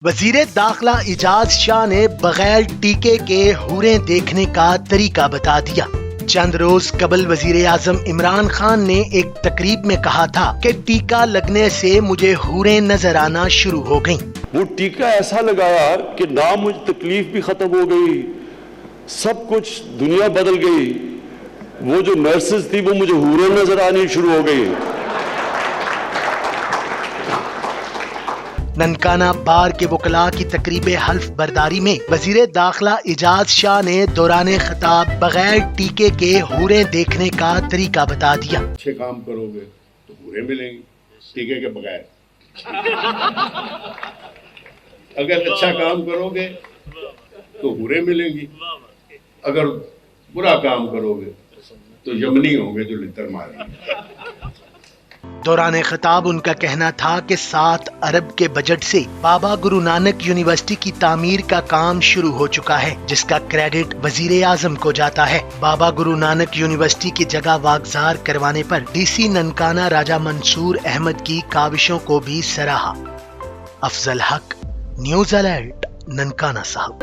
وزیر داخلہ اعجاز شاہ نے بغیر ٹیکے کے حوریں دیکھنے کا طریقہ بتا دیا۔ چند روز قبل وزیر اعظم عمران خان نے ایک تقریب میں کہا تھا کہ ٹیکہ لگنے سے مجھے حوریں نظر آنا شروع ہو گئیں۔ وہ ٹیکہ ایسا لگایا کہ نہ مجھے تکلیف بھی ختم ہو گئی، سب کچھ دنیا بدل گئی، وہ جو نرسز تھی وہ مجھے حوریں نظر آنی شروع ہو گئی۔ ننکانہ بار کے وکلاء کی تقریب حلف برداری میں وزیر داخلہ اعجاز شاہ نے دوران خطاب بغیر ٹیکے کے حوریں دیکھنے کا طریقہ بتا دیا۔ اچھے کام کرو گے تو حوریں ملیں گی ٹیکے کے بغیر، اگر اچھا کام کرو گے تو حوریں ملیں گی، اگر برا کام کرو گے تو یمنی ہوں گے جو لتر ماریں گے۔ دوران خطاب ان کا کہنا تھا کہ 7 ارب کے بجٹ سے بابا گرو نانک یونیورسٹی کی تعمیر کا کام شروع ہو چکا ہے، جس کا کریڈٹ وزیر اعظم کو جاتا ہے۔ بابا گرو نانک یونیورسٹی کی جگہ واگزار کروانے پر ڈی سی ننکانہ راجہ منصور احمد کی کاوشوں کو بھی سراہا۔ افضل حق، نیوز الرٹ، ننکانہ صاحب۔